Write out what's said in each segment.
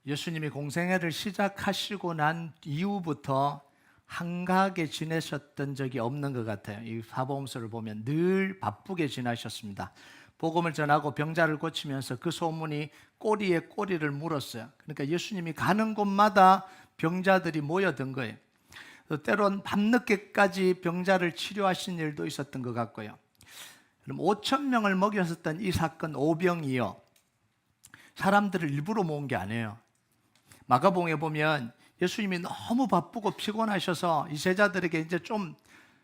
예수님이 공생애를 시작하시고 난 이후부터 한가하게 지내셨던 적이 없는 것 같아요. 이 사복음서를 보면 늘 바쁘게 지나셨습니다. 복음을 전하고 병자를 고치면서 그 소문이 꼬리에 꼬리를 물었어요. 그러니까 예수님이 가는 곳마다 병자들이 모여든 거예요. 때론 밤늦게까지 병자를 치료하신 일도 있었던 것 같고요. 그럼 5천 명을 먹였었던 이 사건 오병이어 사람들을 일부러 모은 게 아니에요. 마가복음에 보면 예수님이 너무 바쁘고 피곤하셔서 이 제자들에게 이제 좀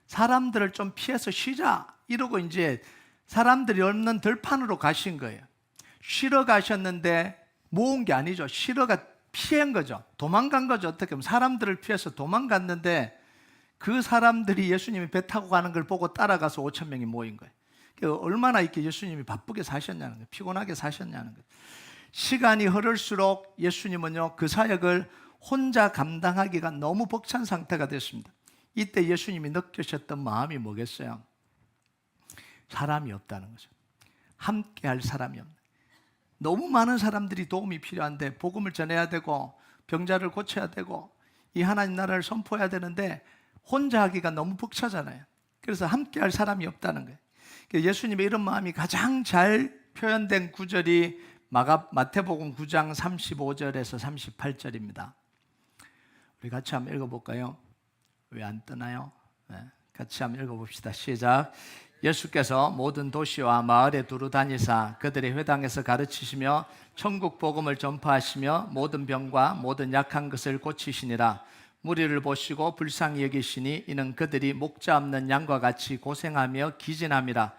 사람들을 좀 피해서 쉬자 이러고 이제 사람들이 없는 들판으로 가신 거예요. 쉬러 가셨는데 모은 게 아니죠. 쉬러가 피한 거죠. 도망간 거죠. 어떻게 보면 사람들을 피해서 도망갔는데 그 사람들이 예수님이 배 타고 가는 걸 보고 따라가서 5천 명이 모인 거예요. 그러니까 얼마나 이렇게 예수님이 바쁘게 사셨냐는 거예요. 피곤하게 사셨냐는 거예요. 시간이 흐를수록 예수님은요, 그 사역을 혼자 감당하기가 너무 벅찬 상태가 됐습니다. 이때 예수님이 느끼셨던 마음이 뭐겠어요? 사람이 없다는 거죠. 함께 할 사람이 없는. 너무 많은 사람들이 도움이 필요한데 복음을 전해야 되고 병자를 고쳐야 되고 이 하나님 나라를 선포해야 되는데 혼자 하기가 너무 벅차잖아요. 그래서 함께 할 사람이 없다는 거예요. 예수님의 이런 마음이 가장 잘 표현된 구절이 마태복음 9장 35절에서 38절입니다. 우리 같이 한번 읽어볼까요? 왜 안 뜨나요? 네, 같이 한번 읽어봅시다. 시작. 예수께서 모든 도시와 마을에 두루 다니사 그들의 회당에서 가르치시며 천국 복음을 전파하시며 모든 병과 모든 약한 것을 고치시니라. 무리를 보시고 불쌍히 여기시니 이는 그들이 목자 없는 양과 같이 고생하며 기진함이라.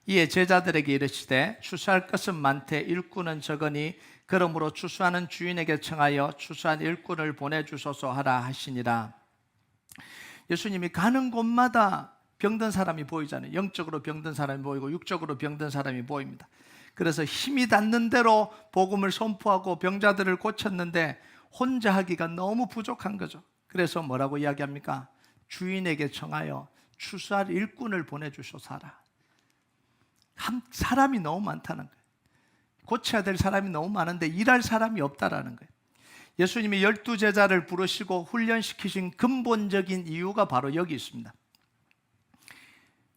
이에 제자들에게 이르시되 추수할 것은 많되 일꾼은 적으니 그러므로 추수하는 주인에게 청하여 추수한 일꾼을 보내주소서 하라 하시니라. 예수님이 가는 곳마다 병든 사람이 보이잖아요. 영적으로 병든 사람이 보이고 육적으로 병든 사람이 보입니다. 그래서 힘이 닿는 대로 복음을 선포하고 병자들을 고쳤는데 혼자 하기가 너무 부족한 거죠. 그래서 뭐라고 이야기합니까? 주인에게 청하여 추수할 일꾼을 보내주소서 하라. 사람이 너무 많다는 거예요. 고쳐야 될 사람이 너무 많은데 일할 사람이 없다라는 거예요. 예수님이 12제자를 부르시고 훈련시키신 근본적인 이유가 바로 여기 있습니다.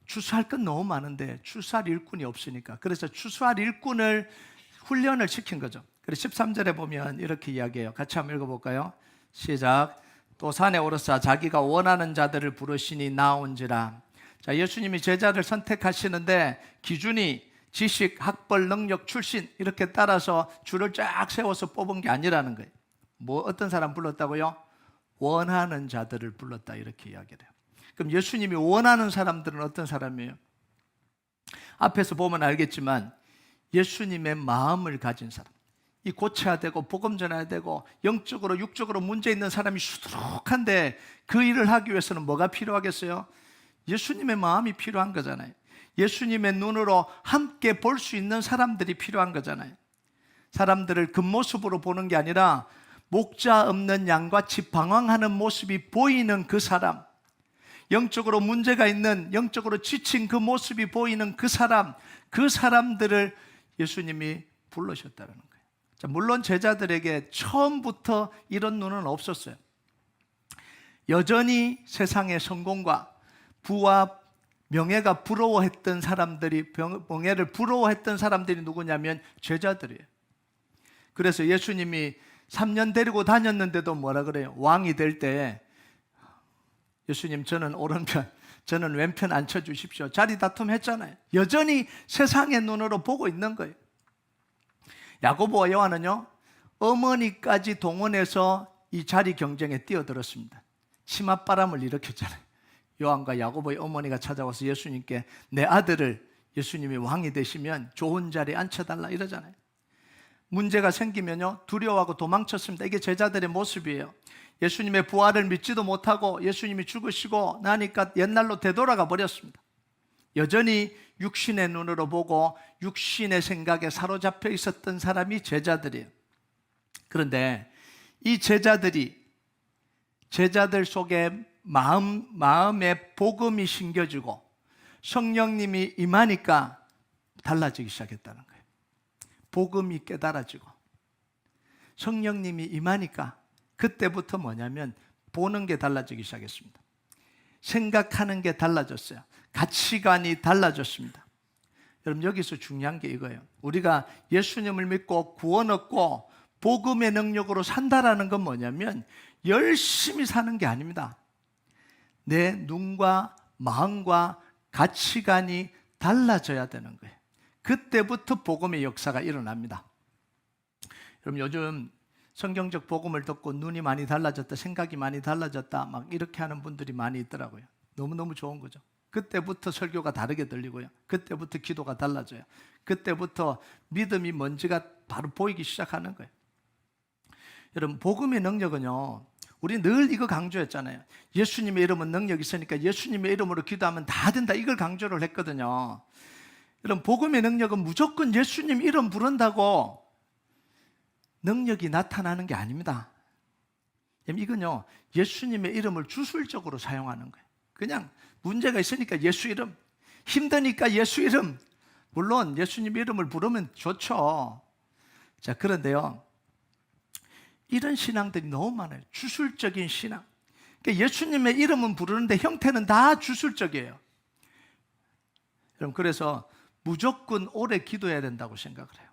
추수할 건 너무 많은데 추수할 일꾼이 없으니까. 그래서 추수할 일꾼을 훈련을 시킨 거죠. 그래서 13절에 보면 이렇게 이야기해요. 같이 한번 읽어볼까요? 시작. 또 산에 오르사 자기가 원하는 자들을 부르시니 나온지라. 자, 예수님이 제자를 선택하시는데 기준이 지식, 학벌, 능력, 출신 이렇게 따라서 줄을 쫙 세워서 뽑은 게 아니라는 거예요. 어떤 사람 불렀다고요? 원하는 자들을 불렀다 이렇게 이야기를 해요. 그럼 예수님이 원하는 사람들은 어떤 사람이에요? 앞에서 보면 알겠지만 예수님의 마음을 가진 사람, 이 고쳐야 되고 복음 전해야 되고 영적으로 육적으로 문제 있는 사람이 수두룩한데 그 일을 하기 위해서는 뭐가 필요하겠어요? 예수님의 마음이 필요한 거잖아요. 예수님의 눈으로 함께 볼 수 있는 사람들이 필요한 거잖아요. 사람들을 겉모습으로 보는 게 아니라 목자 없는 양같이 방황하는 모습이 보이는 그 사람, 영적으로 문제가 있는, 영적으로 지친 그 모습이 보이는 그 사람, 그 사람들을 예수님이 부르셨다는 거예요. 자, 물론 제자들에게 처음부터 이런 눈은 없었어요. 여전히 세상의 성공과 부와 명예가 부러워했던 사람들이, 명예를 부러워했던 사람들이 누구냐면 제자들이에요. 그래서 예수님이 3년 데리고 다녔는데도 뭐라 그래요? 왕이 될 때 예수님 저는 오른편, 저는 왼편 앉혀주십시오. 자리 다툼했잖아요. 여전히 세상의 눈으로 보고 있는 거예요. 야고보와 요한은요, 어머니까지 동원해서 이 자리 경쟁에 뛰어들었습니다. 치맛바람을 일으켰잖아요. 요한과 야고보의 어머니가 찾아와서 예수님께 내 아들을 예수님이 왕이 되시면 좋은 자리에 앉혀달라 이러잖아요. 문제가 생기면요 두려워하고 도망쳤습니다. 이게 제자들의 모습이에요. 예수님의 부활을 믿지도 못하고 예수님이 죽으시고 나니까 옛날로 되돌아가 버렸습니다. 여전히 육신의 눈으로 보고 육신의 생각에 사로잡혀 있었던 사람이 제자들이에요. 그런데 이 제자들 속에 마음에 복음이 심겨지고 성령님이 임하니까 달라지기 시작했다는 거예요. 복음이 깨달아지고 성령님이 임하니까 그때부터 뭐냐면 보는 게 달라지기 시작했습니다. 생각하는 게 달라졌어요. 가치관이 달라졌습니다. 여러분, 여기서 중요한 게 이거예요. 우리가 예수님을 믿고 구원 얻고 복음의 능력으로 산다라는 건 뭐냐면 열심히 사는 게 아닙니다. 내 눈과 마음과 가치관이 달라져야 되는 거예요. 그때부터 복음의 역사가 일어납니다. 여러분, 요즘 성경적 복음을 듣고 눈이 많이 달라졌다, 생각이 많이 달라졌다, 막 이렇게 하는 분들이 많이 있더라고요. 너무너무 좋은 거죠. 그때부터 설교가 다르게 들리고요. 그때부터 기도가 달라져요. 그때부터 믿음이 뭔지가 바로 보이기 시작하는 거예요. 여러분, 복음의 능력은요, 우리 늘 이거 강조했잖아요. 예수님의 이름은 능력이 있으니까 예수님의 이름으로 기도하면 다 된다, 이걸 강조를 했거든요. 여러분, 복음의 능력은 무조건 예수님 이름 부른다고 능력이 나타나는 게 아닙니다. 이건요, 예수님의 이름을 주술적으로 사용하는 거예요. 그냥 문제가 있으니까 예수 이름, 힘드니까 예수 이름. 물론 예수님 이름을 부르면 좋죠. 자, 그런데요, 이런 신앙들이 너무 많아요. 주술적인 신앙. 그러니까 예수님의 이름은 부르는데 형태는 다 주술적이에요. 여러분, 그래서 무조건 오래 기도해야 된다고 생각을 해요.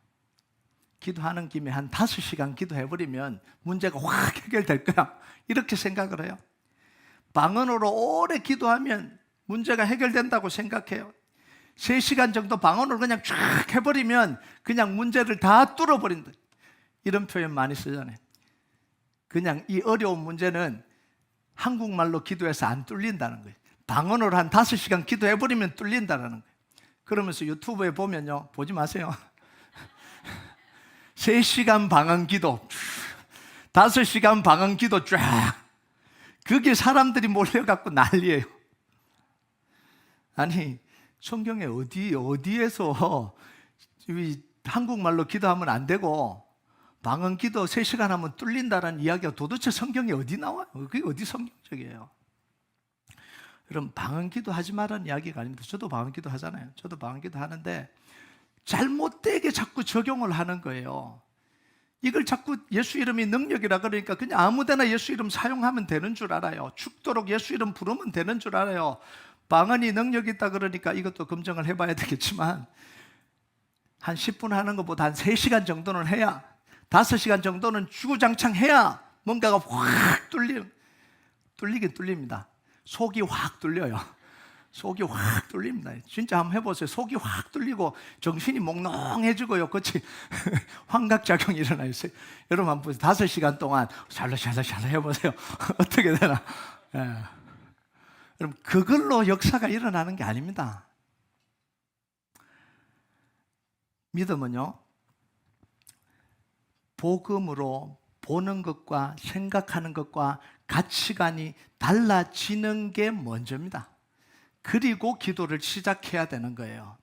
기도하는 김에 한 5시간 기도해버리면 문제가 확 해결될 거야, 이렇게 생각을 해요. 방언으로 오래 기도하면 문제가 해결된다고 생각해요. 3시간 정도 방언으로 그냥 쫙 해버리면 그냥 문제를 다 뚫어버린다, 이런 표현 많이 쓰잖아요. 그냥 이 어려운 문제는 한국말로 기도해서 안 뚫린다는 거예요. 방언으로 한 5시간 기도해버리면 뚫린다는 거예요. 그러면서 유튜브에 보면요, 보지 마세요. 3시간 방언 기도, 5시간 방언 기도 쫙, 그게 사람들이 몰려갖고 난리예요. 아니, 성경에 어디에서 한국말로 기도하면 안 되고 방언 기도 3시간 하면 뚫린다라는 이야기가 도대체 성경에 어디 나와요? 그게 어디 성경적이에요? 여러분, 방언 기도 하지 말라는 이야기가 아닙니다. 저도 방언 기도 하잖아요. 저도 방언 기도 하는데 잘못되게 자꾸 적용을 하는 거예요. 이걸 자꾸 예수 이름이 능력이라 그러니까 그냥 아무데나 예수 이름 사용하면 되는 줄 알아요. 죽도록 예수 이름 부르면 되는 줄 알아요. 방언이 능력이 있다 그러니까 이것도 검증을 해봐야 되겠지만 한 10분 하는 것보다 한 3시간 정도는 해야, 5시간 정도는 주구장창 해야 뭔가가 확 뚫리긴 뚫립니다. 속이 확 뚫려요. 속이 확 뚫립니다. 진짜 한번 해보세요. 속이 확 뚫리고 정신이 몽롱해지고요. 그치? 환각작용이 일어나요. 여러분 한번 5시간 동안 샬라샬라 해보세요. 어떻게 되나? 예. 여러분, 그걸로 역사가 일어나는 게 아닙니다. 믿음은요, 복음으로 보는 것과 생각하는 것과 가치관이 달라지는 게 먼저입니다. 그리고 기도를 시작해야 되는 거예요.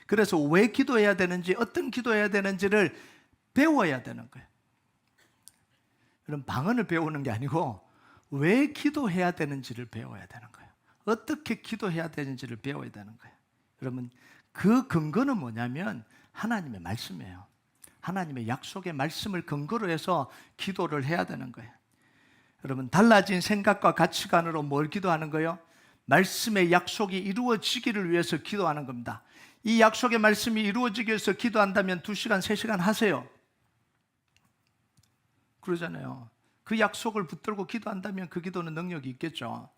그래서 왜 기도해야 되는지, 어떤 기도해야 되는지를 배워야 되는 거예요. 여러분, 방언을 배우는 게 아니고 왜 기도해야 되는지를 배워야 되는 거예요. 어떻게 기도해야 되는지를 배워야 되는 거예요. 여러분, 그 근거는 뭐냐면 하나님의 말씀이에요. 하나님의 약속의 말씀을 근거로 해서 기도를 해야 되는 거예요. 여러분, 달라진 생각과 가치관으로 뭘 기도하는 거예요? 말씀의 약속이 이루어지기를 위해서 기도하는 겁니다. 이 약속의 말씀이 이루어지기 위해서 기도한다면 2시간, 3시간 하세요. 그러잖아요. 그 약속을 붙들고 기도한다면 그 기도는 능력이 있겠죠.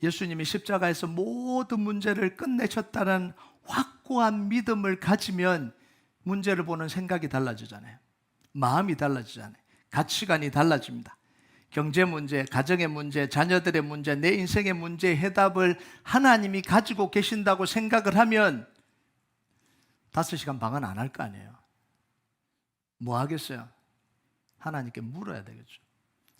예수님이 십자가에서 모든 문제를 끝내셨다는 확고한 믿음을 가지면 문제를 보는 생각이 달라지잖아요. 마음이 달라지잖아요. 가치관이 달라집니다. 경제 문제, 가정의 문제, 자녀들의 문제, 내 인생의 문제의 해답을 하나님이 가지고 계신다고 생각을 하면 5시간 방언 안 할 거 아니에요. 뭐 하겠어요? 하나님께 물어야 되겠죠.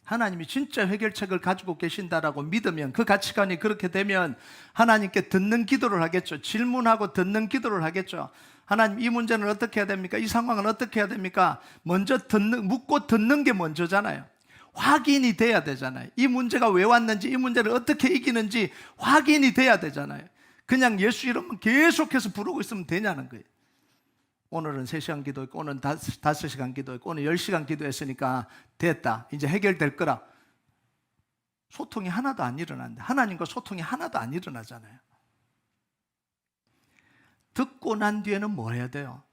하나님이 진짜 해결책을 가지고 계신다라고 믿으면, 그 가치관이 그렇게 되면 하나님께 듣는 기도를 하겠죠. 질문하고 듣는 기도를 하겠죠. 하나님, 이 문제는 어떻게 해야 됩니까? 이 상황은 어떻게 해야 됩니까? 먼저 묻고 듣는 게 먼저잖아요. 확인이 돼야 되잖아요. 이 문제가 왜 왔는지, 이 문제를 어떻게 이기는지 확인이 돼야 되잖아요. 그냥 예수 이름은 계속해서 부르고 있으면 되냐는 거예요. 오늘은 3시간 기도했고 오늘은 5시간 기도했고 오늘 10시간 기도했으니까 됐다. 이제 해결될 거라. 소통이 하나도 안 일어난다. 하나님과 소통이 하나도 안 일어나잖아요. 듣고 난 뒤에는 뭐 해야 돼요?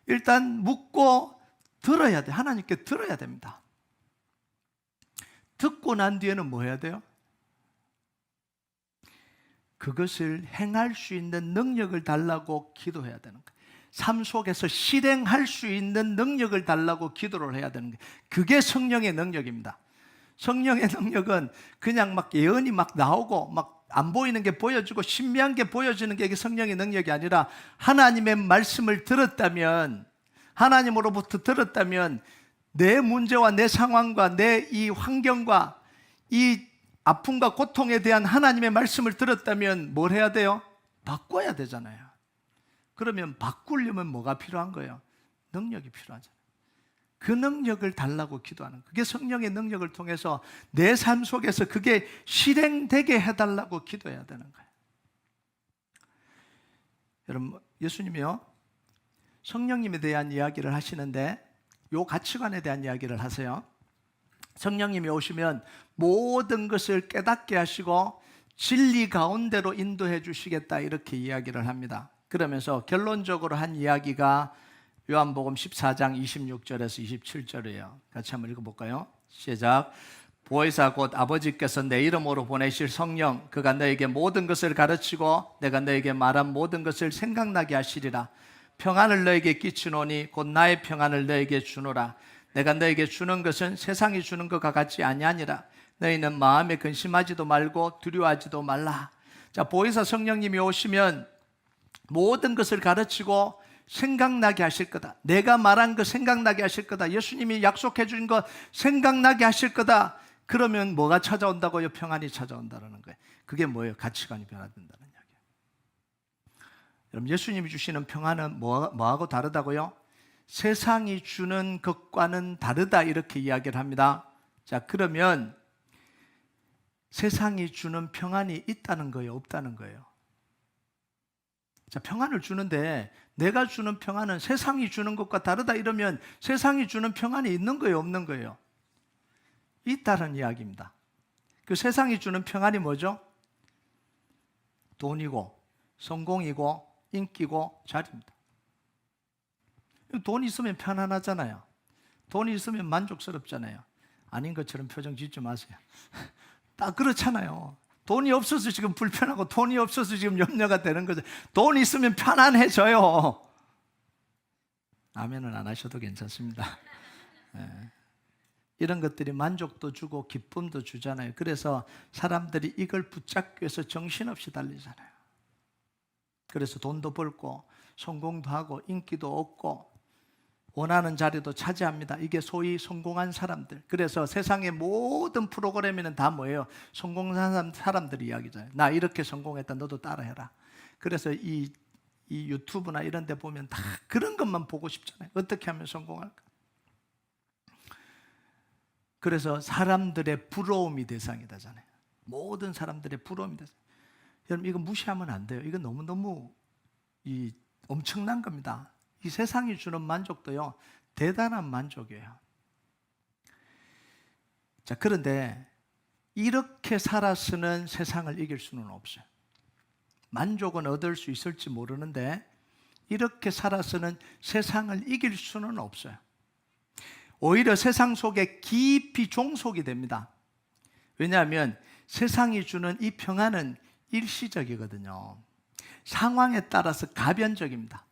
일단 묻고 들어야 돼. 하나님께 들어야 됩니다. 듣고 난 뒤에는 뭐 해야 돼요? 그것을 행할 수 있는 능력을 달라고 기도해야 되는 거예요. 삶 속에서 실행할 수 있는 능력을 달라고 기도를 해야 되는 거예요. 그게 성령의 능력입니다. 성령의 능력은 그냥 막 예언이 막 나오고 막 안 보이는 게 보여지고 신비한 게 보여지는 게 이게 성령의 능력이 아니라 하나님의 말씀을 들었다면, 하나님으로부터 들었다면 내 문제와 내 상황과 내 이 환경과 이 아픔과 고통에 대한 하나님의 말씀을 들었다면 뭘 해야 돼요? 바꿔야 되잖아요. 그러면 바꾸려면 뭐가 필요한 거예요? 능력이 필요하잖아요. 그 능력을 달라고 기도하는 거예요. 그게 성령의 능력을 통해서 내 삶 속에서 그게 실행되게 해달라고 기도해야 되는 거예요. 여러분, 예수님이요 성령님에 대한 이야기를 하시는데 요 가치관에 대한 이야기를 하세요. 성령님이 오시면 모든 것을 깨닫게 하시고 진리 가운데로 인도해 주시겠다, 이렇게 이야기를 합니다. 그러면서 결론적으로 한 이야기가 요한복음 14장 26절에서 27절이에요. 같이 한번 읽어볼까요? 시작. 보혜사 곧 아버지께서 내 이름으로 보내실 성령, 그가 너에게 모든 것을 가르치고 내가 너에게 말한 모든 것을 생각나게 하시리라. 평안을 너에게 끼치노니 곧 나의 평안을 너에게 주노라. 내가 너에게 주는 것은 세상이 주는 것과 같지 아니하니라. 너희는 마음에 근심하지도 말고 두려워하지도 말라. 자, 보혜사 성령님이 오시면 모든 것을 가르치고 생각나게 하실 거다. 내가 말한 거 생각나게 하실 거다. 예수님이 약속해 준 거 생각나게 하실 거다. 그러면 뭐가 찾아온다고요? 평안이 찾아온다는 거예요. 그게 뭐예요? 가치관이 변화된다는 이야기예요. 여러분, 예수님이 주시는 평안은 뭐하고 다르다고요? 세상이 주는 것과는 다르다, 이렇게 이야기를 합니다. 자, 그러면 세상이 주는 평안이 있다는 거예요? 없다는 거예요? 자, 평안을 주는데 내가 주는 평안은 세상이 주는 것과 다르다 이러면 세상이 주는 평안이 있는 거예요? 없는 거예요? 있다는 이야기입니다. 그 세상이 주는 평안이 뭐죠? 돈이고 성공이고 인기고 자리입니다. 돈 있으면 편안하잖아요. 돈이 있으면 만족스럽잖아요. 아닌 것처럼 표정 짓지 마세요. 딱 그렇잖아요. 돈이 없어서 지금 불편하고 돈이 없어서 지금 염려가 되는 거죠. 돈이 있으면 편안해져요. 아멘은 안 하셔도 괜찮습니다. 네. 이런 것들이 만족도 주고 기쁨도 주잖아요. 그래서 사람들이 이걸 붙잡기 위해서 정신없이 달리잖아요. 그래서 돈도 벌고 성공도 하고 인기도 얻고 원하는 자리도 차지합니다. 이게 소위 성공한 사람들. 그래서 세상의 모든 프로그램에는 다 뭐예요? 성공한 사람들 이야기잖아요. 나 이렇게 성공했다, 너도 따라해라. 그래서 이 유튜브나 이런 데 보면 다 그런 것만 보고 싶잖아요. 어떻게 하면 성공할까? 그래서 사람들의 부러움이 대상이 되잖아요. 모든 사람들의 부러움이 대상. 여러분, 이거 무시하면 안 돼요. 이거 너무너무 엄청난 겁니다. 이 세상이 주는 만족도요, 대단한 만족이에요. 자, 그런데 이렇게 살아서는 세상을 이길 수는 없어요. 만족은 얻을 수 있을지 모르는데 이렇게 살아서는 세상을 이길 수는 없어요. 오히려 세상 속에 깊이 종속이 됩니다. 왜냐하면 세상이 주는 이 평안은 일시적이거든요. 상황에 따라서 가변적입니다.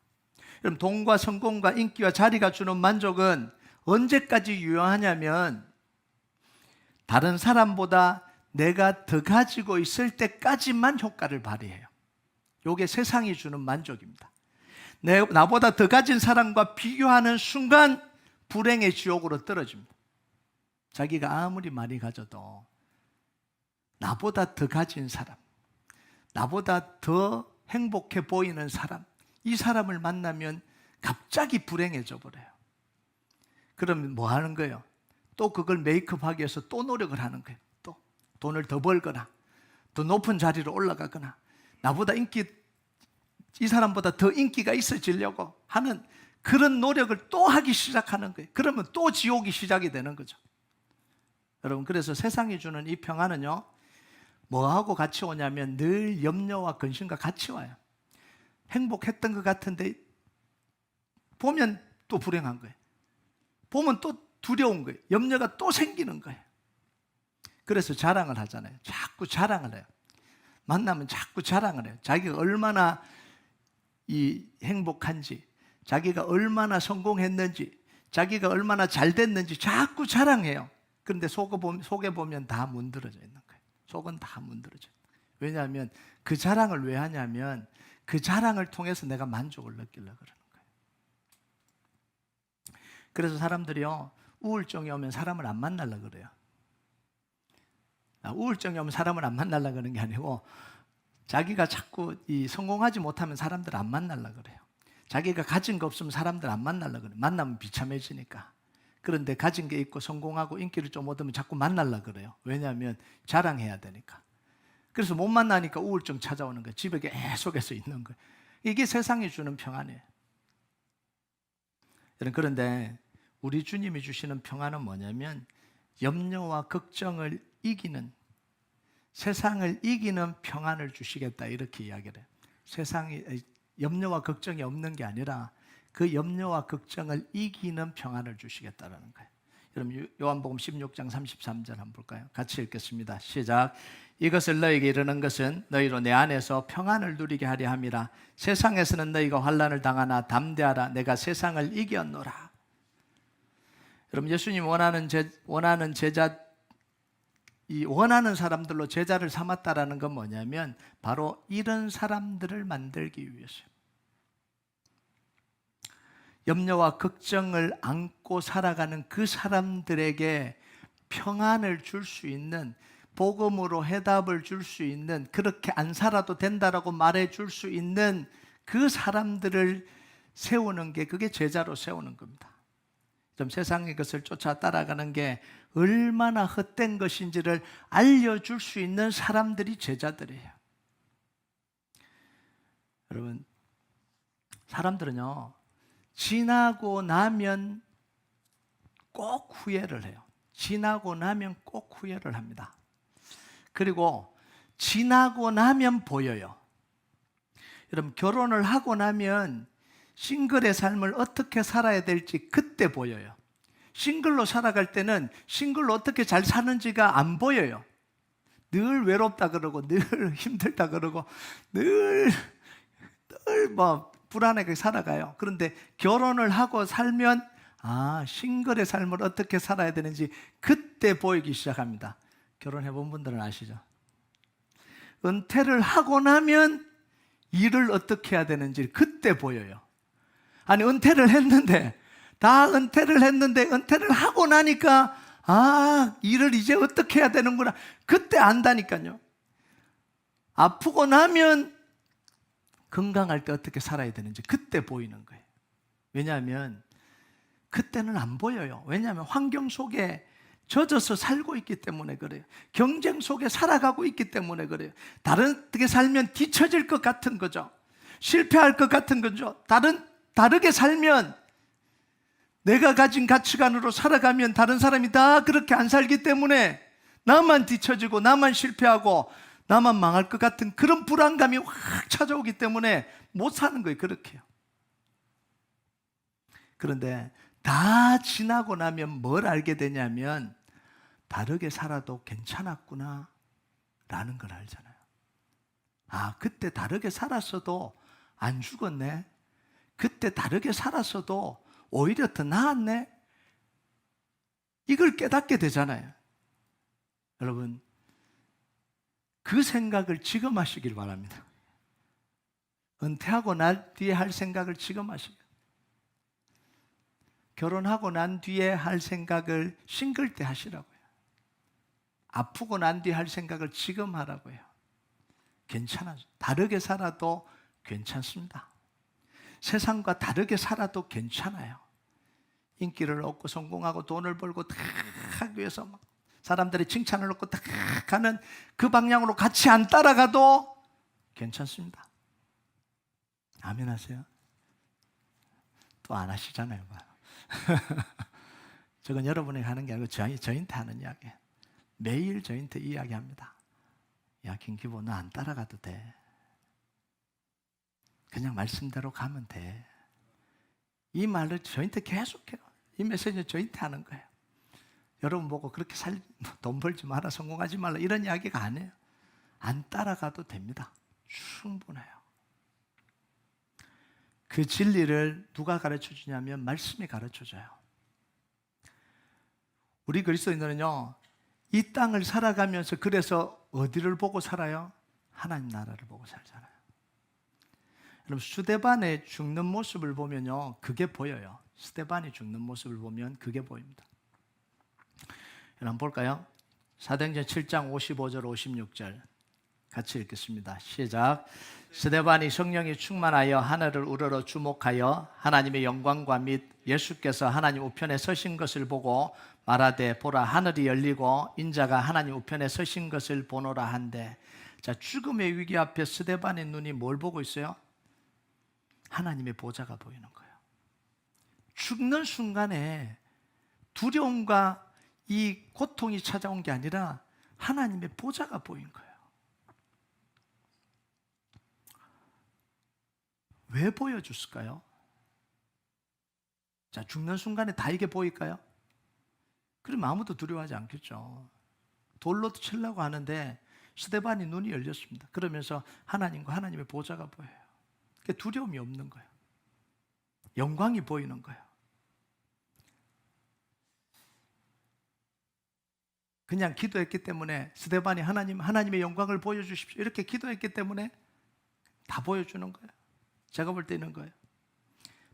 여러분, 돈과 성공과 인기와 자리가 주는 만족은 언제까지 유효하냐면 다른 사람보다 내가 더 가지고 있을 때까지만 효과를 발휘해요. 이게 세상이 주는 만족입니다. 나보다 더 가진 사람과 비교하는 순간 불행의 지옥으로 떨어집니다. 자기가 아무리 많이 가져도 나보다 더 가진 사람, 나보다 더 행복해 보이는 사람, 이 사람을 만나면 갑자기 불행해져 버려요. 그러면 뭐 하는 거예요? 또 그걸 메이크업하기 위해서 또 노력을 하는 거예요. 또 돈을 더 벌거나 더 높은 자리로 올라가거나 나보다 인기 이 사람보다 더 인기가 있어지려고 하는 그런 노력을 또 하기 시작하는 거예요. 그러면 또 지옥이 시작이 되는 거죠. 여러분, 그래서 세상이 주는 이 평안은요, 뭐하고 같이 오냐면 늘 염려와 근심과 같이 와요. 행복했던 것 같은데 보면 또 불행한 거예요. 보면 또 두려운 거예요. 염려가 또 생기는 거예요. 그래서 자랑을 하잖아요. 자꾸 자랑을 해요. 만나면 자꾸 자랑을 해요. 자기가 얼마나 행복한지, 자기가 얼마나 성공했는지, 자기가 얼마나 잘 됐는지 자꾸 자랑해요. 그런데 속에 보면 다 문드러져 있는 거예요. 속은 다 문드러져. 왜냐하면 그 자랑을 왜 하냐면 그 자랑을 통해서 내가 만족을 느끼려고 그러는 거예요. 그래서 사람들이요, 우울증이 오면 사람을 안 만나려고 그래요. 우울증이 오면 사람을 안 만나려고 그러는 게 아니고 자기가 자꾸 성공하지 못하면 사람들 안 만나려고 그래요. 자기가 가진 거 없으면 사람들 안 만나려고 그래요. 만나면 비참해지니까. 그런데 가진 게 있고 성공하고 인기를 좀 얻으면 자꾸 만나려고 그래요. 왜냐하면 자랑해야 되니까. 그래서 못 만나니까 우울증 찾아오는 거예요. 집에 계속해서 있는 거예요. 이게 세상이 주는 평안이에요. 그런데 우리 주님이 주시는 평안은 뭐냐면 염려와 걱정을 이기는, 세상을 이기는 평안을 주시겠다, 이렇게 이야기를 해요. 세상이 염려와 걱정이 없는 게 아니라 그 염려와 걱정을 이기는 평안을 주시겠다라는 거예요. 여러분, 요한복음 16장 33절 한번 볼까요? 같이 읽겠습니다. 시작. 이것을 너에게 이르는 것은 너희로 내 안에서 평안을 누리게 하려 함이라. 세상에서는 너희가 환난을 당하나 담대하라. 내가 세상을 이겼노라. 여러분, 예수님 원하는 사람들로 제자를 삼았다라는 건 뭐냐면 바로 이런 사람들을 만들기 위해서요. 염려와 걱정을 안고 살아가는 그 사람들에게 평안을 줄 수 있는, 복음으로 해답을 줄 수 있는, 그렇게 안 살아도 된다라고 말해 줄 수 있는 그 사람들을 세우는 게, 그게 제자로 세우는 겁니다. 좀 세상의 것을 쫓아 따라가는 게 얼마나 헛된 것인지를 알려줄 수 있는 사람들이 제자들이에요. 여러분, 사람들은요, 지나고 나면 꼭 후회를 해요. 지나고 나면 꼭 후회를 합니다. 그리고 지나고 나면 보여요. 여러분, 결혼을 하고 나면 싱글의 삶을 어떻게 살아야 될지 그때 보여요. 싱글로 살아갈 때는 싱글로 어떻게 잘 사는지가 안 보여요. 늘 외롭다 그러고 늘 힘들다 그러고 늘 불안하게 살아가요. 그런데 결혼을 하고 살면 싱글의 삶을 어떻게 살아야 되는지 그때 보이기 시작합니다. 결혼해 본 분들은 아시죠? 은퇴를 하고 나면 일을 어떻게 해야 되는지 그때 보여요. 아니, 은퇴를 했는데 은퇴를 하고 나니까 일을 이제 어떻게 해야 되는구나, 그때 안다니까요. 아프고 나면 건강할 때 어떻게 살아야 되는지 그때 보이는 거예요. 왜냐하면 그때는 안 보여요. 왜냐하면 환경 속에 젖어서 살고 있기 때문에 그래요. 경쟁 속에 살아가고 있기 때문에 그래요. 다르게 살면 뒤처질 것 같은 거죠. 실패할 것 같은 거죠. 다르게 살면, 내가 가진 가치관으로 살아가면 다른 사람이 다 그렇게 안 살기 때문에 나만 뒤처지고 나만 실패하고 나만 망할 것 같은 그런 불안감이 확 찾아오기 때문에 못 사는 거예요. 그렇게요. 그런데 다 지나고 나면 뭘 알게 되냐면 다르게 살아도 괜찮았구나 라는 걸 알잖아요. 그때 다르게 살았어도 안 죽었네. 그때 다르게 살았어도 오히려 더 나았네. 이걸 깨닫게 되잖아요. 여러분, 그 생각을 지금 하시길 바랍니다. 은퇴하고 난 뒤에 할 생각을 지금 하시길. 결혼하고 난 뒤에 할 생각을 싱글 때 하시라고요. 아프고 난 뒤에 할 생각을 지금 하라고요. 괜찮아요. 다르게 살아도 괜찮습니다. 세상과 다르게 살아도 괜찮아요. 인기를 얻고 성공하고 돈을 벌고 다 하기 위해서 사람들의 칭찬을 얻고 다 가는 그 방향으로 같이 안 따라가도 괜찮습니다. 아멘 하세요? 또 안 하시잖아요. 저건 여러분에게 하는 게 아니고 저한테 하는 이야기예요. 매일 저한테 이야기합니다. 야, 김기보, 너 안 따라가도 돼. 그냥 말씀대로 가면 돼. 이 말을 저한테 계속해요. 이 메시지는 저한테 하는 거예요. 여러분 보고 그렇게 돈 벌지 마라, 성공하지 말라 이런 이야기가 아니에요. 안 따라가도 됩니다. 충분해요. 그 진리를 누가 가르쳐 주냐면 말씀이 가르쳐 줘요. 우리 그리스도인들은요, 이 땅을 살아가면서 그래서 어디를 보고 살아요? 하나님 나라를 보고 살잖아요. 여러분, 스데반의 죽는 모습을 보면요, 그게 보여요. 스데반이 죽는 모습을 보면 그게 보입니다. 여러분 한번 볼까요? 사도행전 7장 55절 56절 같이 읽겠습니다. 시작. 스데반이 성령이 충만하여 하늘을 우러러 주목하여 하나님의 영광과 및 예수께서 하나님 우편에 서신 것을 보고 말하되 보라, 하늘이 열리고 인자가 하나님 우편에 서신 것을 보노라 한데, 자, 죽음의 위기 앞에 스데반의 눈이 뭘 보고 있어요? 하나님의 보좌가 보이는 거예요. 죽는 순간에 두려움과 이 고통이 찾아온 게 아니라 하나님의 보좌가 보인 거예요. 왜 보여줬을까요? 자, 죽는 순간에 다 이게 보일까요? 그럼 아무도 두려워하지 않겠죠. 돌로 치려고 하는데 스데반이 눈이 열렸습니다. 그러면서 하나님과 하나님의 보좌가 보여요. 그러니까 두려움이 없는 거예요. 영광이 보이는 거예요. 그냥 기도했기 때문에 스데반이 하나님의 영광을 보여주십시오 이렇게 기도했기 때문에 다 보여주는 거예요. 제가 볼 때 있는 거예요.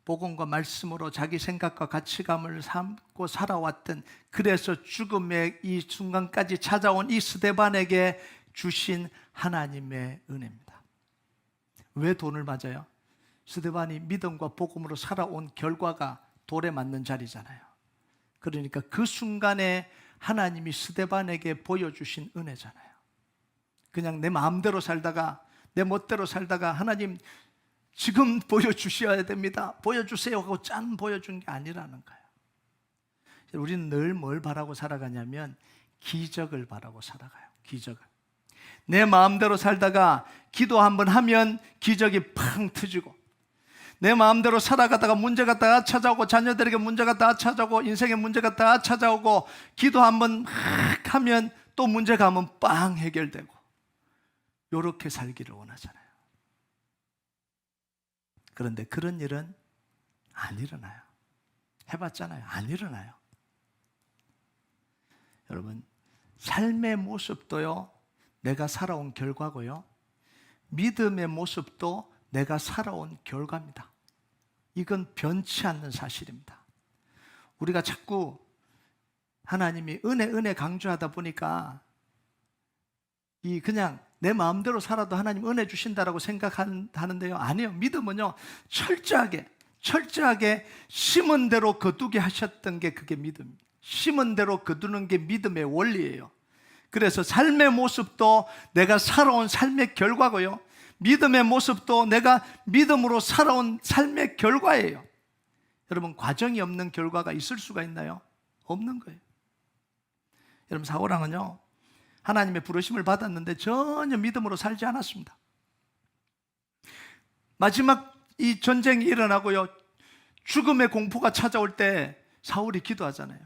복음과 말씀으로 자기 생각과 가치감을 삼고 살아왔던, 그래서 죽음의 이 순간까지 찾아온 이 스데반에게 주신 하나님의 은혜입니다. 왜 돈을 맞아요? 스데반이 믿음과 복음으로 살아온 결과가 돌에 맞는 자리잖아요. 그러니까 그 순간에 하나님이 스데반에게 보여주신 은혜잖아요. 그냥 내 마음대로 살다가 내 멋대로 살다가 하나님 지금 보여주셔야 됩니다, 보여주세요 하고 짠 보여준 게 아니라는 거예요. 우리는 늘 뭘 바라고 살아가냐면 기적을 바라고 살아가요. 기적을. 내 마음대로 살다가 기도 한번 하면 기적이 팡 터지고, 내 마음대로 살아가다가 문제가 다 찾아오고, 자녀들에게 문제가 다 찾아오고, 인생에 문제가 다 찾아오고, 기도 한번 하면 또 문제가 하면 빵 해결되고, 이렇게 살기를 원하잖아요. 그런데 그런 일은 안 일어나요. 해봤잖아요. 안 일어나요. 여러분, 삶의 모습도요, 내가 살아온 결과고요, 믿음의 모습도 내가 살아온 결과입니다. 이건 변치 않는 사실입니다. 우리가 자꾸 하나님이 은혜 강조하다 보니까 그냥 내 마음대로 살아도 하나님 은혜 주신다라고 생각하는데요, 아니에요. 믿음은요, 철저하게 심은 대로 거두게 하셨던 게 그게 믿음입니다. 심은 대로 거두는 게 믿음의 원리예요. 그래서 삶의 모습도 내가 살아온 삶의 결과고요, 믿음의 모습도 내가 믿음으로 살아온 삶의 결과예요. 여러분, 과정이 없는 결과가 있을 수가 있나요? 없는 거예요. 여러분, 사울왕은요, 하나님의 부르심을 받았는데 전혀 믿음으로 살지 않았습니다. 마지막 이 전쟁이 일어나고요, 죽음의 공포가 찾아올 때 사울이 기도하잖아요.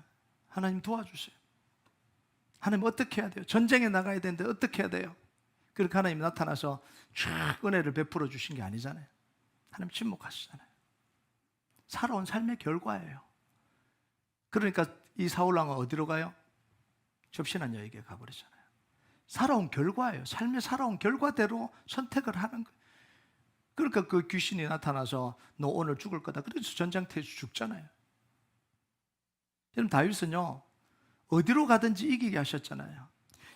하나님 도와주세요. 하나님 어떻게 해야 돼요? 전쟁에 나가야 되는데 어떻게 해야 돼요? 그렇게 하나님이 나타나서 쫙 은혜를 베풀어 주신 게 아니잖아요. 하나님 침묵하시잖아요. 살아온 삶의 결과예요. 그러니까 이 사울왕은 어디로 가요? 접신한 여에게 가버리잖아요. 살아온 결과예요. 삶에 살아온 결과대로 선택을 하는 거예요. 그러니까 그 귀신이 나타나서 너 오늘 죽을 거다, 그래서 전장터에서 죽잖아요. 여러분, 다윗은요, 어디로 가든지 이기게 하셨잖아요.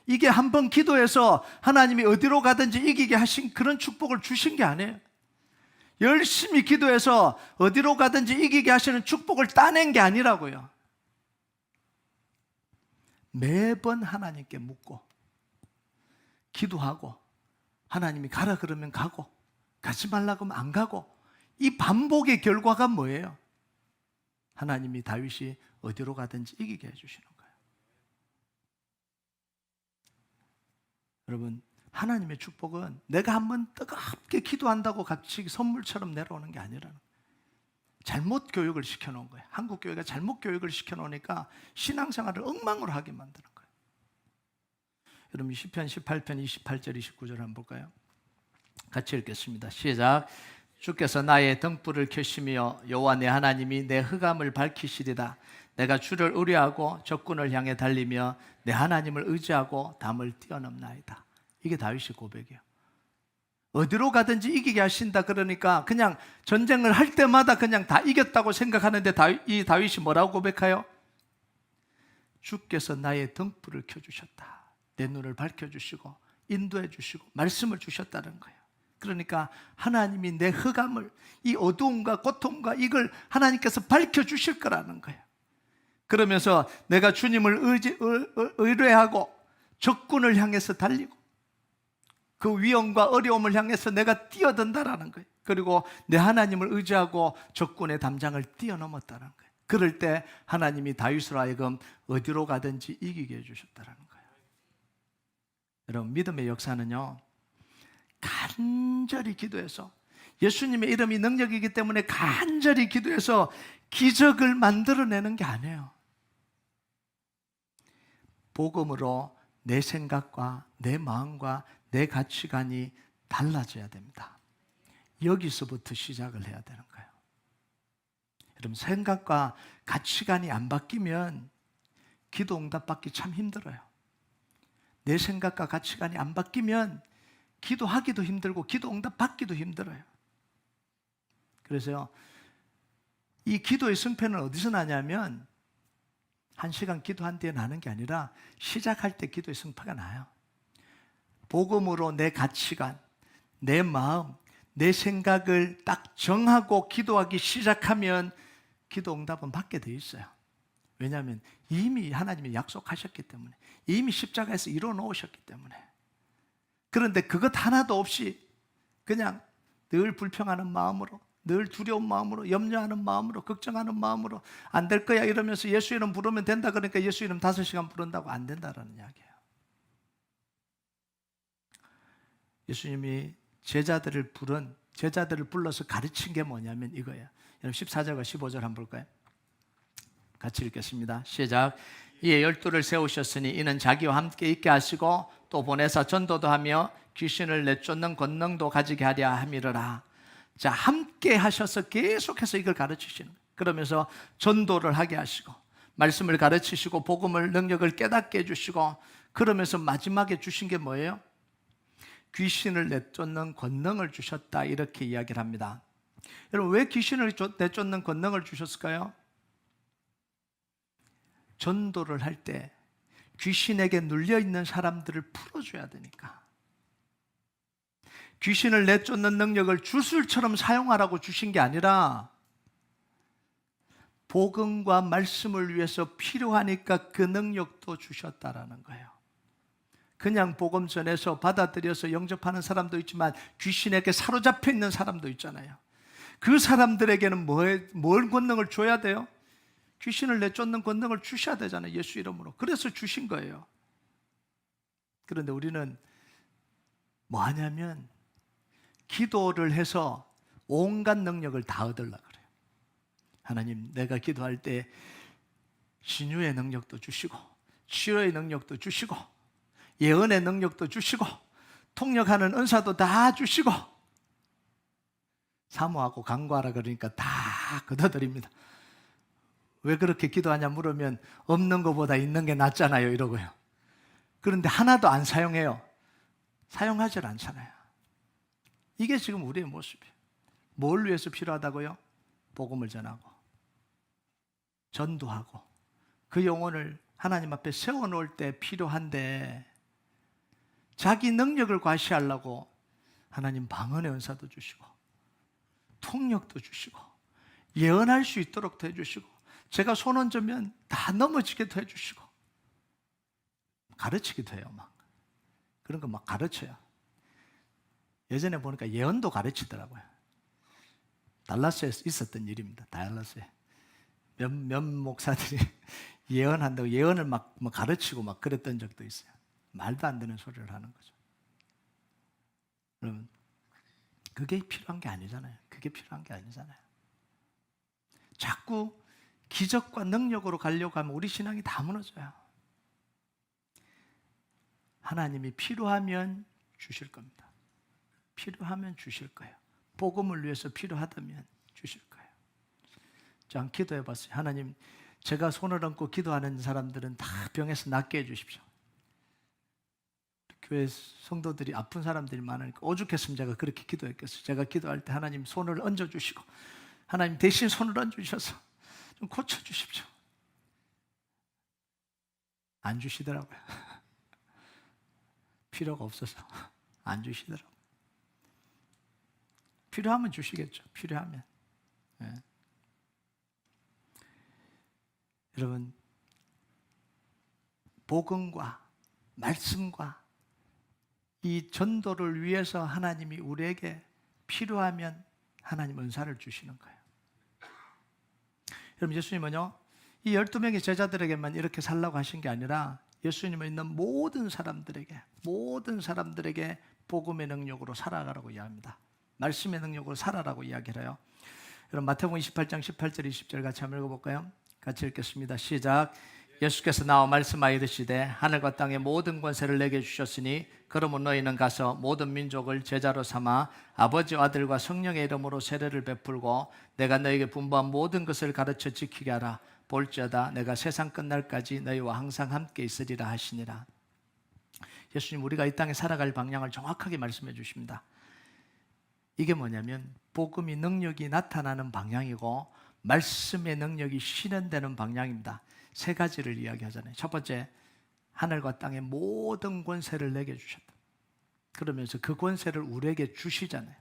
이게 한번 기도해서 하나님이 어디로 가든지 이기게 하신 그런 축복을 주신 게 아니에요. 열심히 기도해서 어디로 가든지 이기게 하시는 축복을 따낸 게 아니라고요. 매번 하나님께 묻고 기도하고, 하나님이 가라 그러면 가고, 가지 말라고 하면 안 가고, 이 반복의 결과가 뭐예요? 하나님이 다윗이 어디로 가든지 이기게 해주시는 거예요. 여러분, 하나님의 축복은 내가 한번 뜨겁게 기도한다고 같이 선물처럼 내려오는 게 아니라는 거예요. 잘못 교육을 시켜놓은 거예요. 한국 교회가 잘못 교육을 시켜놓으니까 신앙생활을 엉망으로 하게 만드는 거예요. 여러분, 시편 18편 28절 29절 한번 볼까요? 같이 읽겠습니다. 시작. 주께서 나의 등불을 켜시며 여호와 내 하나님이 내 흑암을 밝히시리다. 내가 주를 의뢰하고 적군을 향해 달리며 내 하나님을 의지하고 담을 뛰어넘나이다. 이게 다윗의 고백이에요. 어디로 가든지 이기게 하신다. 그러니까 그냥 전쟁을 할 때마다 그냥 다 이겼다고 생각하는데 이 다윗이 뭐라고 고백해요? 주께서 나의 등불을 켜주셨다. 내 눈을 밝혀주시고 인도해 주시고 말씀을 주셨다는 거예요. 그러니까 하나님이 내 흑암을, 이 어두움과 고통과 이걸 하나님께서 밝혀주실 거라는 거예요. 그러면서 내가 주님을 의뢰하고 적군을 향해서 달리고 그 위험과 어려움을 향해서 내가 뛰어든다라는 거예요. 그리고 내 하나님을 의지하고 적군의 담장을 뛰어넘었다는 거예요. 그럴 때 하나님이 다윗으로 하여금 어디로 가든지 이기게 해주셨다는 거예요. 여러분, 믿음의 역사는요, 간절히 기도해서, 예수님의 이름이 능력이기 때문에 간절히 기도해서 기적을 만들어내는 게 아니에요. 복음으로 내 생각과 내 마음과 내 가치관이 달라져야 됩니다. 여기서부터 시작을 해야 되는 거예요. 여러분, 생각과 가치관이 안 바뀌면 기도 응답 받기 참 힘들어요. 내 생각과 가치관이 안 바뀌면 기도하기도 힘들고 기도 응답 받기도 힘들어요. 그래서요, 이 기도의 승패는 어디서 나냐면 1시간 기도한 뒤에 나는 게 아니라 시작할 때 기도의 승패가 나요. 복음으로 내 가치관, 내 마음, 내 생각을 딱 정하고 기도하기 시작하면 기도 응답은 받게 돼 있어요. 왜냐하면 이미 하나님이 약속하셨기 때문에, 이미 십자가에서 이루어 놓으셨기 때문에. 그런데 그것 하나도 없이 그냥 늘 불평하는 마음으로, 늘 두려운 마음으로, 염려하는 마음으로, 걱정하는 마음으로 안 될 거야 이러면서 예수 이름 부르면 된다 그러니까 예수 이름 5시간 부른다고 안 된다라는 이야기예요. 예수님이 제자들을 불러서 가르친 게 뭐냐면 이거예요. 여러분 14절과 15절 한번 볼까요? 같이 읽겠습니다. 시작. 이에 12를 세우셨으니 이는 자기와 함께 있게 하시고 또 보내사 전도도 하며 귀신을 내쫓는 권능도 가지게 하려 함이러라. 자, 함께 하셔서 계속해서 이걸 가르치시는 거예요. 그러면서 전도를 하게 하시고 말씀을 가르치시고 복음을 능력을 깨닫게 해주시고 그러면서 마지막에 주신 게 뭐예요? 귀신을 내쫓는 권능을 주셨다, 이렇게 이야기를 합니다. 여러분, 왜 귀신을 내쫓는 권능을 주셨을까요? 전도를 할 때 귀신에게 눌려있는 사람들을 풀어줘야 되니까. 귀신을 내쫓는 능력을 주술처럼 사용하라고 주신 게 아니라 복음과 말씀을 위해서 필요하니까 그 능력도 주셨다라는 거예요. 그냥 복음 전해서 받아들여서 영접하는 사람도 있지만 귀신에게 사로잡혀 있는 사람도 있잖아요. 그 사람들에게는 뭘 권능을 줘야 돼요? 귀신을 내쫓는 권능을 주셔야 되잖아요. 예수 이름으로. 그래서 주신 거예요. 그런데 우리는 뭐 하냐면 기도를 해서 온갖 능력을 다 얻으려고 그래요. 하나님, 내가 기도할 때 신유의 능력도 주시고 치료의 능력도 주시고 예언의 능력도 주시고 통역하는 은사도 다 주시고 사모하고 간구하라 그러니까 다 걷어드립니다. 왜 그렇게 기도하냐 물으면 없는 것보다 있는 게 낫잖아요 이러고요. 그런데 하나도 안 사용해요. 사용하질 않잖아요. 이게 지금 우리의 모습이에요. 뭘 위해서 필요하다고요? 복음을 전하고 전도하고 그 영혼을 하나님 앞에 세워놓을 때 필요한데 자기 능력을 과시하려고 하나님 방언의 은사도 주시고 통역도 주시고 예언할 수 있도록 해주시고 제가 손 얹으면 다 넘어지게도 해주시고 가르치기도 해요. 막 그런 거 막 가르쳐요. 예전에 보니까 예언도 가르치더라고요. 달라스에 있었던 일입니다. 달라스에 몇 목사들이 예언한다고 예언을 막 가르치고 막 그랬던 적도 있어요. 말도 안 되는 소리를 하는 거죠. 여러분, 그게 필요한 게 아니잖아요. 그게 필요한 게 아니잖아요. 자꾸 기적과 능력으로 가려고 하면 우리 신앙이 다 무너져요. 하나님이 필요하면 주실 겁니다. 필요하면 주실 거예요. 복음을 위해서 필요하다면 주실 거예요. 자, 한번 기도해 봤어요. 하나님, 제가 손을 얹고 기도하는 사람들은 다 병에서 낫게 해주십시오. 교회 성도들이 아픈 사람들이 많으니까 오죽했으면 제가 그렇게 기도했겠어요. 제가 기도할 때 하나님 손을 얹어주시고 하나님 대신 손을 얹어주셔서 좀 고쳐주십시오. 안 주시더라고요. 필요가 없어서 안 주시더라고요. 필요하면 주시겠죠. 필요하면. 네. 여러분, 복음과 말씀과 이 전도를 위해서 하나님이 우리에게 필요하면 하나님 은사를 주시는 거예요. 여러분, 예수님은요, 이 12명의 제자들에게만 이렇게 살라고 하신 게 아니라 예수님은 있는 모든 사람들에게 복음의 능력으로 살아가라고 이야기합니다. 말씀의 능력으로 살아라고 이야기를 해요. 여러분, 마태복음 28장 18절 20절 같이 한번 읽어볼까요? 같이 읽겠습니다. 시작. 예수께서 나와 말씀하여 이르시되 하늘과 땅의 모든 권세를 내게 주셨으니 그러므로 너희는 가서 모든 민족을 제자로 삼아 아버지와 아들과 성령의 이름으로 세례를 베풀고 내가 너희에게 분부한 모든 것을 가르쳐 지키게 하라. 볼지어다 내가 세상 끝날까지 너희와 항상 함께 있으리라 하시니라. 예수님, 우리가 이 땅에 살아갈 방향을 정확하게 말씀해 주십니다. 이게 뭐냐면 복음이 능력이 나타나는 방향이고 말씀의 능력이 실현되는 방향입니다. 세 가지를 이야기하잖아요. 첫 번째, 하늘과 땅의 모든 권세를 내게 주셨다. 그러면서 그 권세를 우리에게 주시잖아요.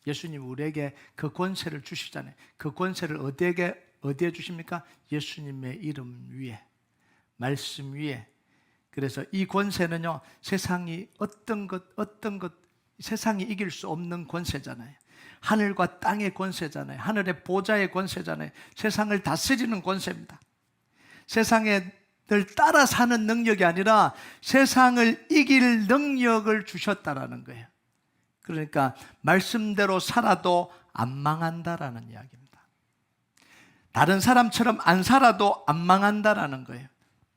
예수님 우리에게 그 권세를 주시잖아요. 그 권세를 어디에 주십니까? 예수님의 이름 위에, 말씀 위에. 그래서 이 권세는요, 세상이 어떤 것 세상이 이길 수 없는 권세잖아요. 하늘과 땅의 권세잖아요. 하늘의 보좌의 권세잖아요. 세상을 다스리는 권세입니다. 세상을 따라 사는 능력이 아니라 세상을 이길 능력을 주셨다라는 거예요. 그러니까 말씀대로 살아도 안 망한다라는 이야기입니다. 다른 사람처럼 안 살아도 안 망한다라는 거예요.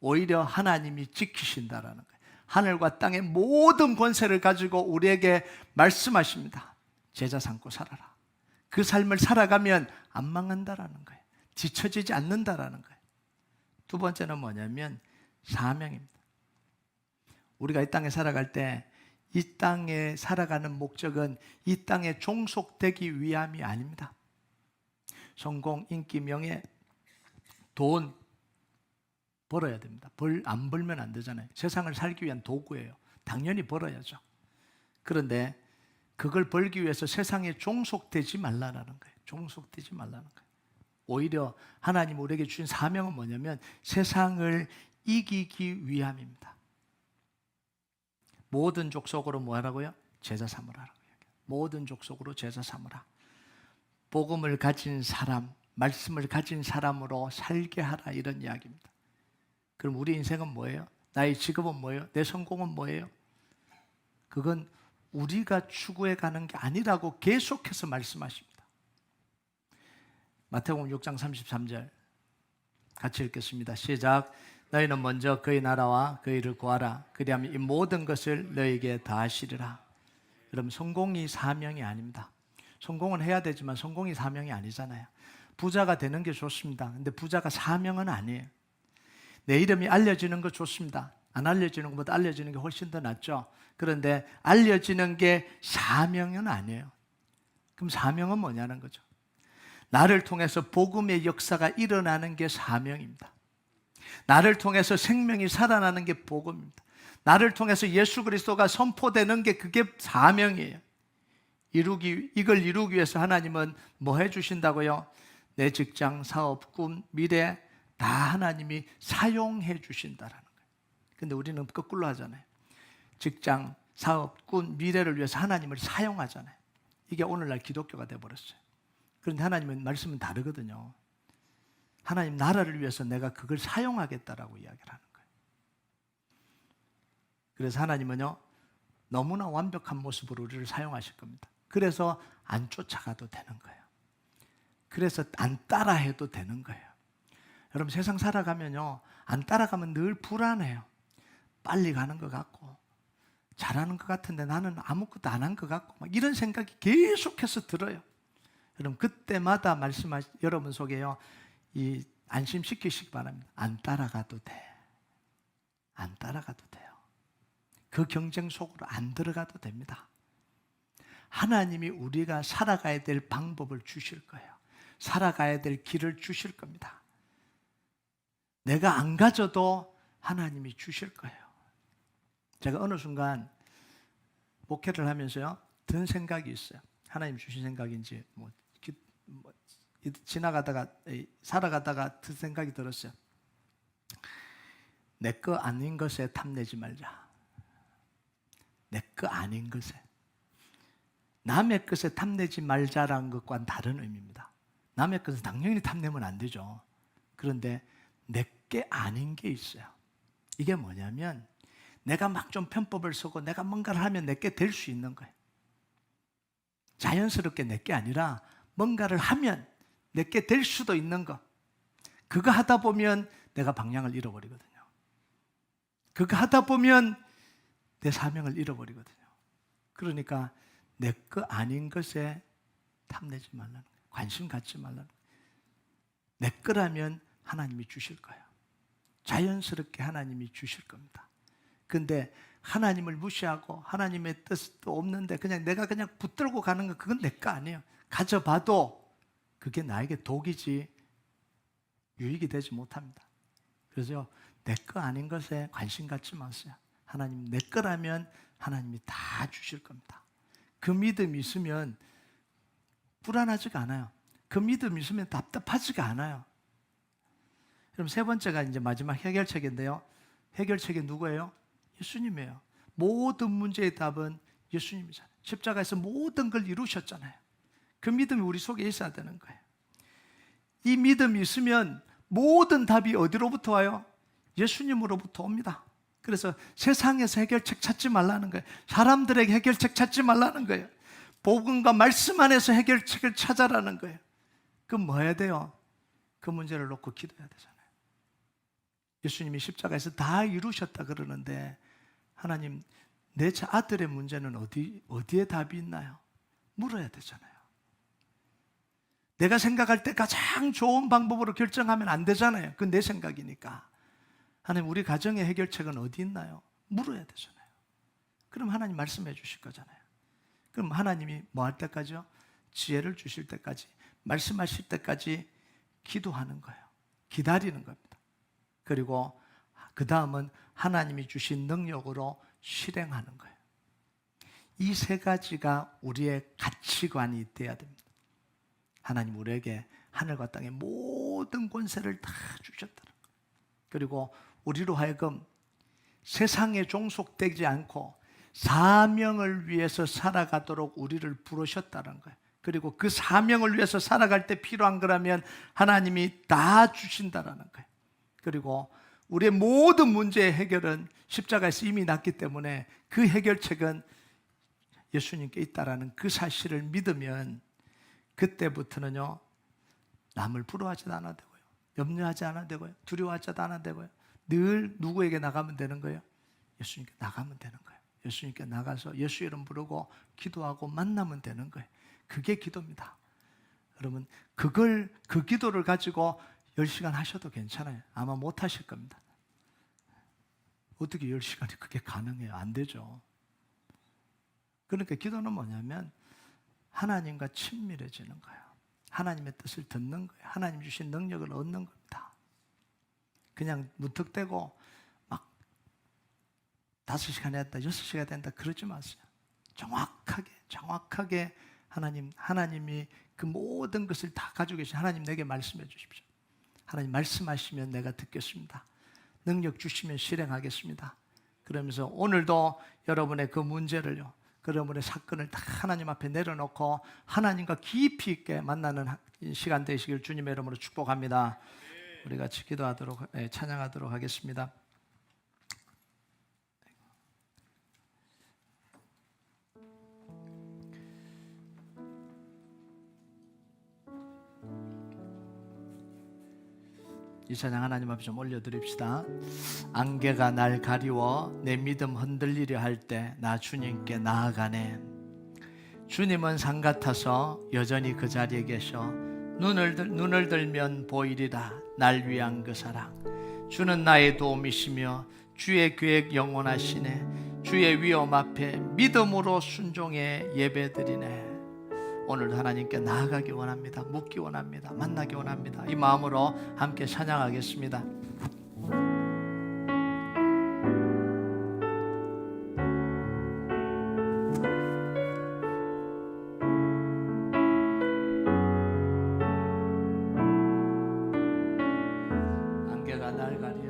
오히려 하나님이 지키신다라는 거예요. 하늘과 땅의 모든 권세를 가지고 우리에게 말씀하십니다. 제자 삼고 살아라. 그 삶을 살아가면 안 망한다라는 거예요. 뒤처지지 않는다라는 거예요. 두 번째는 뭐냐면 사명입니다. 우리가 이 땅에 살아갈 때 이 땅에 살아가는 목적은 이 땅에 종속되기 위함이 아닙니다. 성공, 인기, 명예, 돈 벌어야 됩니다. 안 벌면 안 되잖아요. 세상을 살기 위한 도구예요. 당연히 벌어야죠. 그런데 그걸 벌기 위해서 세상에 종속되지 말라는 거예요. 종속되지 말라는 거예요. 오히려 하나님 우리에게 주신 사명은 뭐냐면 세상을 이기기 위함입니다. 모든 족속으로 뭐 하라고요? 제자 삼으라라고 이야기해요. 모든 족속으로 제자 삼으라. 복음을 가진 사람, 말씀을 가진 사람으로 살게 하라, 이런 이야기입니다. 그럼 우리 인생은 뭐예요? 나의 직업은 뭐예요? 내 성공은 뭐예요? 그건 우리가 추구해 가는 게 아니라고 계속해서 말씀하십니다. 마태복음 6장 33절 같이 읽겠습니다. 시작. 너희는 먼저 그의 나라와 그의 일을 구하라. 그리하면 이 모든 것을 너희에게 다하시리라. 여러분, 성공이 사명이 아닙니다. 성공은 해야 되지만 성공이 사명이 아니잖아요. 부자가 되는 게 좋습니다. 근데 부자가 사명은 아니에요. 내 이름이 알려지는 거 좋습니다. 안 알려지는 것보다 알려지는 게 훨씬 더 낫죠. 그런데 알려지는 게 사명은 아니에요. 그럼 사명은 뭐냐는 거죠. 나를 통해서 복음의 역사가 일어나는 게 사명입니다. 나를 통해서 생명이 살아나는 게 복음입니다. 나를 통해서 예수 그리스도가 선포되는 게 그게 사명이에요. 이걸 이루기 위해서 하나님은 뭐 해주신다고요? 내 직장, 사업, 꿈, 미래 다 하나님이 사용해 주신다라는 거예요. 근데 우리는 거꾸로 하잖아요. 직장, 사업, 꿈, 미래를 위해서 하나님을 사용하잖아요. 이게 오늘날 기독교가 돼버렸어요. 그런데 하나님은 말씀은 다르거든요. 하나님 나라를 위해서 내가 그걸 사용하겠다라고 이야기를 하는 거예요. 그래서 하나님은요, 너무나 완벽한 모습으로 우리를 사용하실 겁니다. 그래서 안 쫓아가도 되는 거예요. 그래서 안 따라해도 되는 거예요. 여러분, 세상 살아가면요, 안 따라가면 늘 불안해요. 빨리 가는 것 같고 잘하는 것 같은데 나는 아무것도 안 한 것 같고 막 이런 생각이 계속해서 들어요. 여러분, 그때마다 여러분 속에요, 이 안심시키시기 바랍니다. 안 따라가도 돼. 안 따라가도 돼요. 그 경쟁 속으로 안 들어가도 됩니다. 하나님이 우리가 살아가야 될 방법을 주실 거예요. 살아가야 될 길을 주실 겁니다. 내가 안 가져도 하나님이 주실 거예요. 제가 어느 순간 목회를 하면서요, 든 생각이 있어요. 하나님 주신 생각인지 살아가다가 든 생각이 들었어요. 내 거 아닌 것에 탐내지 말자. 내 거 아닌 것에. 남의 것에 탐내지 말자라는 것과는 다른 의미입니다. 남의 것은 당연히 탐내면 안 되죠. 그런데 내게 아닌 게 있어요. 이게 뭐냐면 내가 막 좀 편법을 쓰고 내가 뭔가를 하면 내게 될 수 있는 거예요. 자연스럽게 내게 아니라 뭔가를 하면 내게 될 수도 있는 거. 그거 하다 보면 내가 방향을 잃어버리거든요. 그거 하다 보면 내 사명을 잃어버리거든요. 그러니까 내 거 아닌 것에 탐내지 말라는 거예요. 관심 갖지 말라는 거예요. 내 거라면 하나님이 주실 거예요. 자연스럽게 하나님이 주실 겁니다. 근데 하나님을 무시하고 하나님의 뜻도 없는데 그냥 내가 그냥 붙들고 가는 거, 그건 내 거 아니에요. 가져봐도 그게 나에게 독이지 유익이 되지 못합니다. 그래서 내 거 아닌 것에 관심 갖지 마세요. 하나님 내 거라면 하나님이 다 주실 겁니다. 그 믿음이 있으면 불안하지가 않아요. 그 믿음이 있으면 답답하지가 않아요. 그럼 세 번째가 이제 마지막 해결책인데요. 해결책이 누구예요? 예수님이에요. 모든 문제의 답은 예수님이잖아요. 십자가에서 모든 걸 이루셨잖아요. 그 믿음이 우리 속에 있어야 되는 거예요. 이 믿음이 있으면 모든 답이 어디로부터 와요? 예수님으로부터 옵니다. 그래서 세상에서 해결책 찾지 말라는 거예요. 사람들에게 해결책 찾지 말라는 거예요. 복음과 말씀 안에서 해결책을 찾아라는 거예요. 그럼 뭐 해야 돼요? 그 문제를 놓고 기도해야 되잖아요. 예수님이 십자가에서 다 이루셨다 그러는데 하나님, 내 아들의 문제는 어디에 답이 있나요? 물어야 되잖아요. 내가 생각할 때 가장 좋은 방법으로 결정하면 안 되잖아요. 그건 내 생각이니까. 하나님, 우리 가정의 해결책은 어디 있나요? 물어야 되잖아요. 그럼 하나님 말씀해 주실 거잖아요. 그럼 하나님이 뭐 할 때까지요? 지혜를 주실 때까지, 말씀하실 때까지 기도하는 거예요. 기다리는 겁니다. 그리고 그 다음은 하나님이 주신 능력으로 실행하는 거예요. 이 세 가지가 우리의 가치관이 돼야 됩니다. 하나님 우리에게 하늘과 땅의 모든 권세를 다 주셨다는 거예요. 그리고 우리로 하여금 세상에 종속되지 않고 사명을 위해서 살아가도록 우리를 부르셨다는 거예요. 그리고 그 사명을 위해서 살아갈 때 필요한 거라면 하나님이 다 주신다는 거예요. 그리고 우리의 모든 문제의 해결은 십자가에서 이미 났기 때문에 그 해결책은 예수님께 있다라는 그 사실을 믿으면 그때부터는요, 남을 부러워하지도 않아도 되고요, 염려하지 않아도 되고요, 두려워하지 않아도 되고요, 늘 누구에게 나가면 되는 거예요? 예수님께 나가면 되는 거예요. 예수님께 나가서 예수 이름 부르고 기도하고 만나면 되는 거예요. 그게 기도입니다. 여러분, 그 기도를 가지고 10시간 하셔도 괜찮아요. 아마 못 하실 겁니다. 어떻게 10시간이 그게 가능해요? 안 되죠. 그러니까 기도는 뭐냐면 하나님과 친밀해지는 거예요. 하나님의 뜻을 듣는 거예요. 하나님 주신 능력을 얻는 겁니다. 그냥 무턱대고 막 5시간 했다, 6시간 된다 그러지 마세요. 정확하게 하나님이 그 모든 것을 다 가지고 계신 하나님, 내게 말씀해 주십시오. 하나님 말씀하시면 내가 듣겠습니다. 능력 주시면 실행하겠습니다. 그러면서 오늘도 여러분의 그 문제를요, 여러분의 사건을 다 하나님 앞에 내려놓고 하나님과 깊이 있게 만나는 시간 되시길 주님의 이름으로 축복합니다. 우리가 같이 기도하도록, 찬양하도록 하겠습니다. 이 찬양 하나님 앞에 좀 올려드립시다. 안개가 날 가리워 내 믿음 흔들리려 할 때 나 주님께 나아가네. 주님은 산 같아서 여전히 그 자리에 계셔. 눈을 들면 보이리라 날 위한 그 사랑. 주는 나의 도움이시며 주의 계획 영원하시네. 주의 위엄 앞에 믿음으로 순종해 예배드리네. 오늘 하나님께 나아가기 원합니다. 묻기 원합니다. 만나기 원합니다. 이 마음으로 함께 찬양하겠습니다. 안개가 날 가려